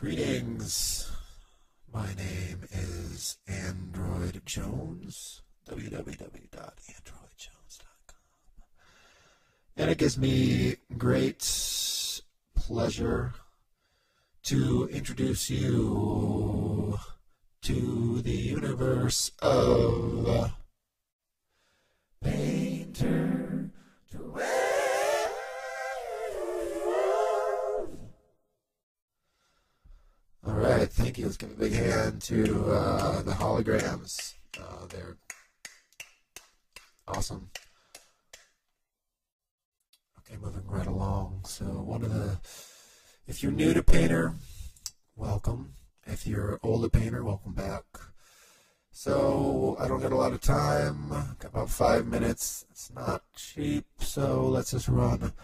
Greetings. My name is Android Jones, www.androidjones.com. And it gives me great pleasure to introduce you to the universe of Painter 12. All right, thank you. Let's give a big hand to the holograms. They're awesome. Okay, moving right along. So if you're new to Painter, welcome. If you're old to Painter, welcome back. So I don't got a lot of time. Got about 5 minutes. It's not cheap, so let's just run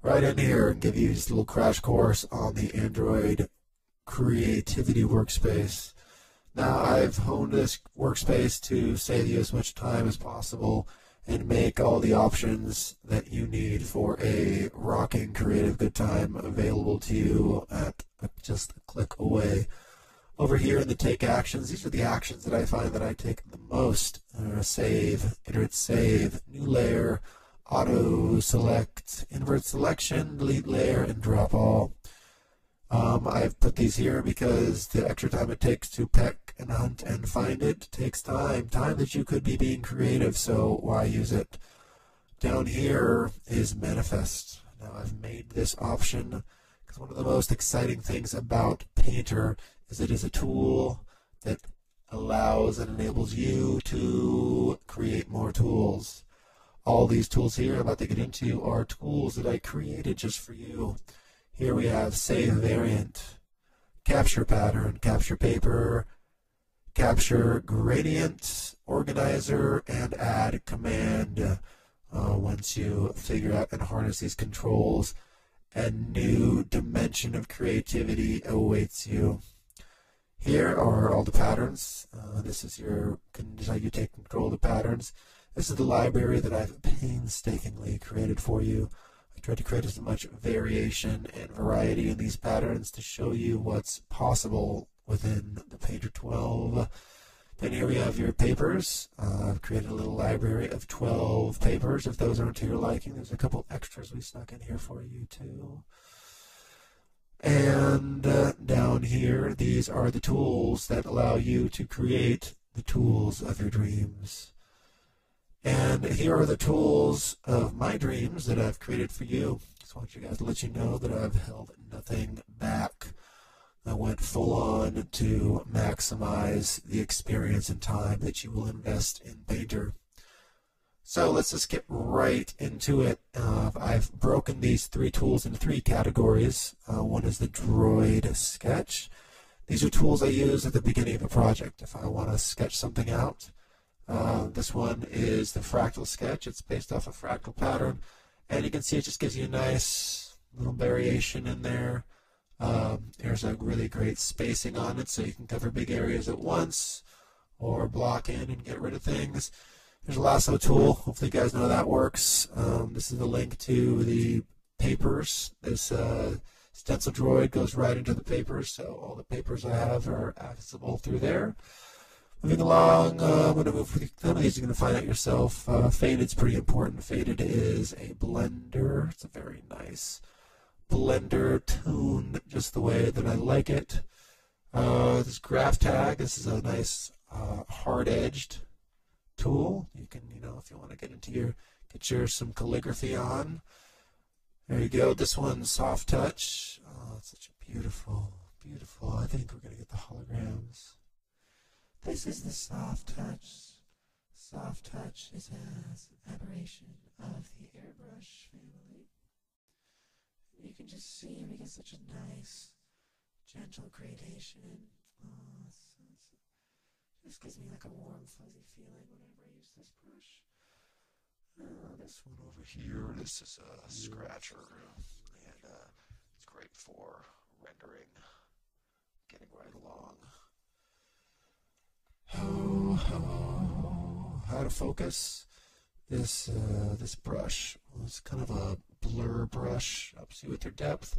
right in here and give you just a little crash course on the Android Creativity Workspace. Now, I've honed this workspace to save you as much time as possible and make all the options that you need for a rocking creative good time available to you at just a click away. Over here in the take actions, these are the actions that I find that I take the most. Save, iterate save, new layer, auto select, invert selection, delete layer, and drop all. I've put these here because the extra time it takes to peck and hunt and find it takes time that you could be being creative, so why use it? Down here is manifest. Now I've made this option because one of the most exciting things about Painter is it is a tool that allows and enables you to create more tools. All these tools here I'm about to get into are tools that I created just for you. Here we have Save Variant, Capture Pattern, Capture Paper, Capture Gradient, Organizer, and Add Command. Once you figure out and harness these controls, a new dimension of creativity awaits you. Here are all the patterns. This is how you take control of the patterns. This is the library that I've painstakingly created for you. I tried to create as much variation and variety in these patterns to show you what's possible within the Painter 12. Then here we have your papers. I've created a little library of 12 papers. If those aren't to your liking, there's a couple extras we snuck in here for you too. And down here, these are the tools that allow you to create the tools of your dreams. And here are the tools of my dreams that I've created for you. Just want you guys to let you know that I've held nothing back. I went full on to maximize the experience and time that you will invest in Painter. So let's just get right into it. I've broken these three tools into three categories. One is the Droid Sketch. These are tools I use at the beginning of a project if I want to sketch something out. This one is the Fractal Sketch. It's based off a fractal pattern. And you can see it just gives you a nice little variation in there. There's a really great spacing on it so you can cover big areas at once or block in and get rid of things. There's a lasso tool. Hopefully you guys know how that works. This is the link to the papers. This stencil droid goes right into the papers, so all the papers I have are accessible through there. Moving along, I'm going to move through some of these. You're going to find out yourself. Faded's pretty important. Faded is a blender. It's a very nice blender tuned just the way that I like it. This graph tag. This is a nice hard-edged tool. You can, if you want to get some calligraphy on. There you go. This one's soft touch. Oh, it's such a beautiful. I think we're going to get the holograms. This is the soft touch. Soft touch is an aberration of the airbrush family. You can just see we get such a nice, gentle gradation. Oh, just gives me like a warm, fuzzy feeling whenever I use this brush. This one over here, this is a scratcher, and it's great for rendering, getting right along. How to focus. This brush was kind of a blur brush, helps you with your depth.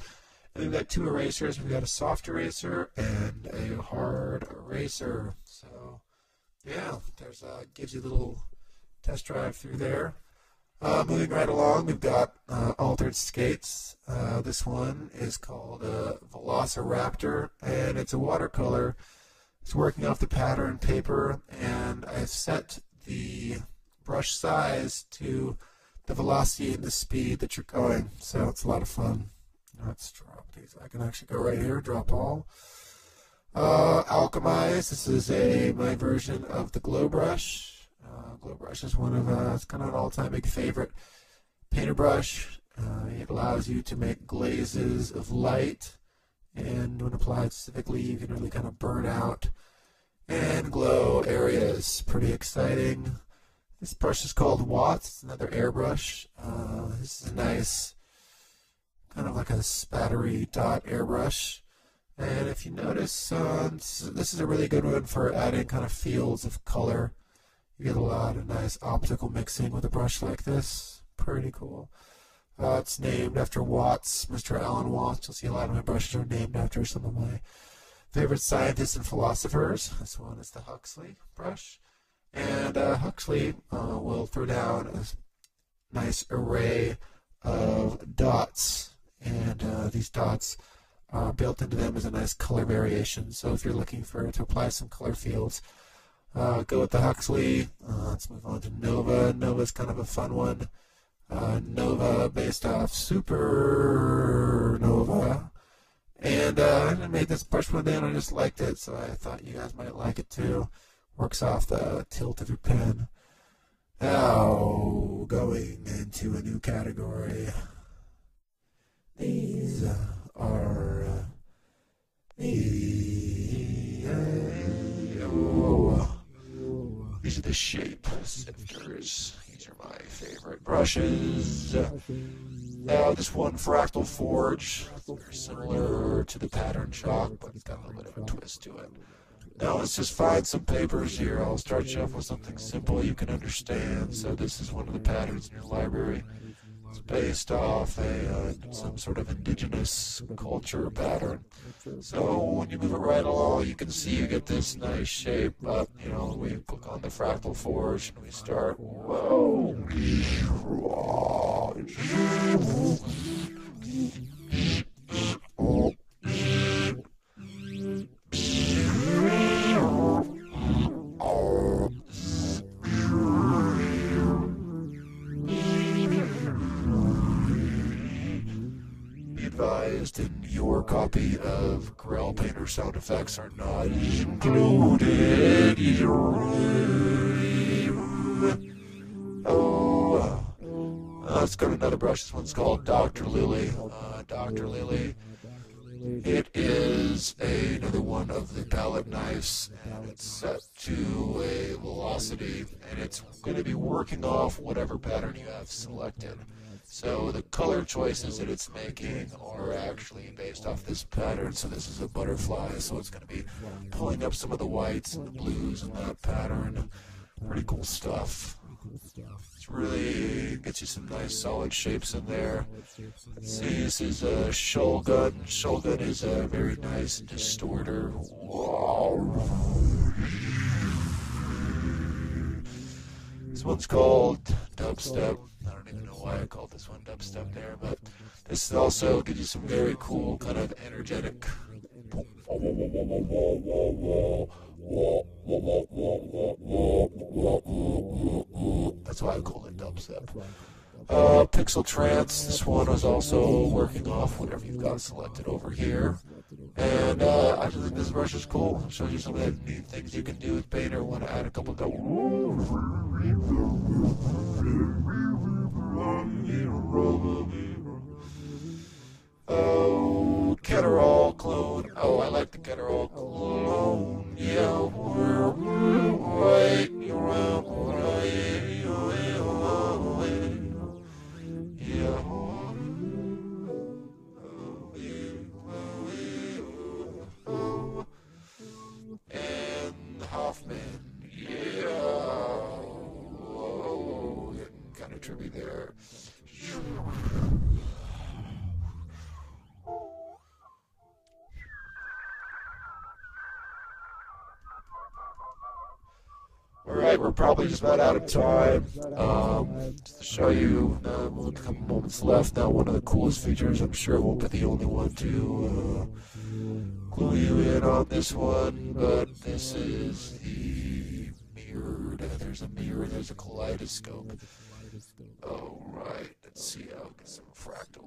And we've got two erasers. We've got a soft eraser and a hard eraser. So, yeah, there's gives you a little test drive through there. Moving right along, we've got altered skates. This one is called Velociraptor, and it's a watercolor. It's working off the pattern paper, and I've set the brush size to the velocity and the speed that you're going. So it's a lot of fun. Let's drop these. I can actually go right here, drop all. Alchemize. This is my version of the glow brush. Glow brush is one of it's kind of an all-time big favorite painter brush. It allows you to make glazes of light, and when applied specifically, you can really kind of burn out and glow areas. Pretty exciting. This brush is called Watts. It's another airbrush. This is a nice, kind of like a spattery dot airbrush. And if you notice, this is a really good one for adding kind of fields of color. You get a lot of nice optical mixing with a brush like this. Pretty cool. It's named after Watts, Mr. Alan Watts. You'll see a lot of my brushes are named after some of my favorite scientists and philosophers. This one is the Huxley brush. And Huxley will throw down a nice array of dots. And these dots built into them is a nice color variation. So if you're looking to apply some color fields, go with the Huxley. Let's move on to Nova. Nova's kind of a fun one. Nova based off Supernova. And I made this brush one day and I just liked it, so I thought you guys might like it too. Works off the tilt of your pen. Now, going into a new category. These are these are the shape sifters. These are my favorite brushes. Now this one, Fractal Forge, very similar to the pattern chalk, but it's got a little bit of a twist to it. Now let's just find some papers here. I'll start you off with something simple you can understand. So this is one of the patterns in your library. It's based off some sort of indigenous culture pattern. So when you move it right along, you can see you get this nice shape. But we click on the Fractal Forge and we start. Whoa. In your copy of Corel Painter sound effects are not included. Let's go to another brush. This one's called Dr. Lily. Dr. Lily. It is another one of the palette knives, and it's set to a velocity, and it's going to be working off whatever pattern you have selected. So the color choices that it's making are actually based off this pattern. So this is a butterfly, so it's going to be pulling up some of the whites and the blues in that pattern. Pretty cool stuff. It's really gets you some nice solid shapes in there. Let's see, this is a Shogun. Shogun is a very nice distorter. Wow. This one's called Dubstep. I don't even know why I called this one Dubstep there, but this also gives you some very cool kind of energetic. That's why I call it Dubstep. Pixel Trance. This one was also working off whatever you've got selected over here. And I just think this brush is cool. It shows you some of the neat things you can do with Painter. Want to add a couple of Ketterall clone. Oh, I like the Ketterall clone. Yeah, and Hoffman. Yeah. Whoa, getting kind of trippy there. we're probably just about out of time. Just to show you, only a couple moments left. Now, one of the coolest features, I'm sure it won't be the only one to clue you in on this one, but this is the mirrored. There's a mirror, there's a kaleidoscope. Alright, let's see how we get some fractal.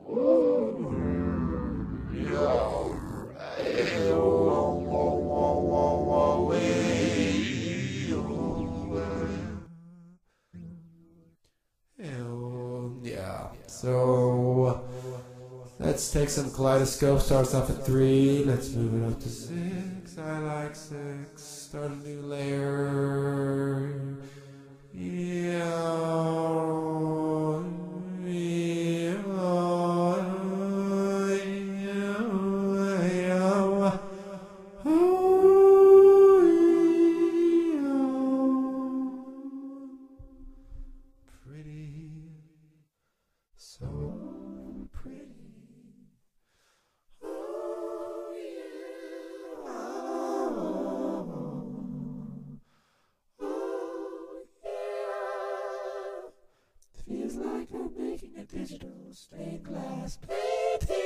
Yeah, so let's take some kaleidoscope. Starts off at 3. Let's move it up to 6. I like 6. Start a new layer. Feels like I'm making a digital stained glass painting.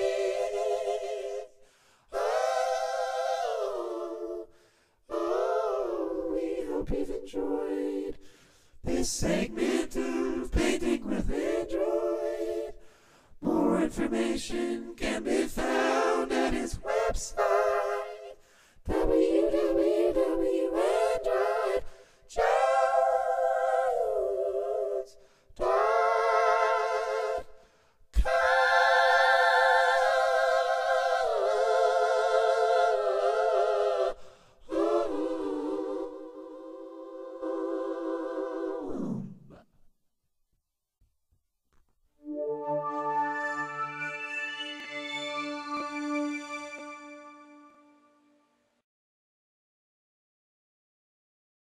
We hope you've enjoyed this segment of Painting with Android. More information can be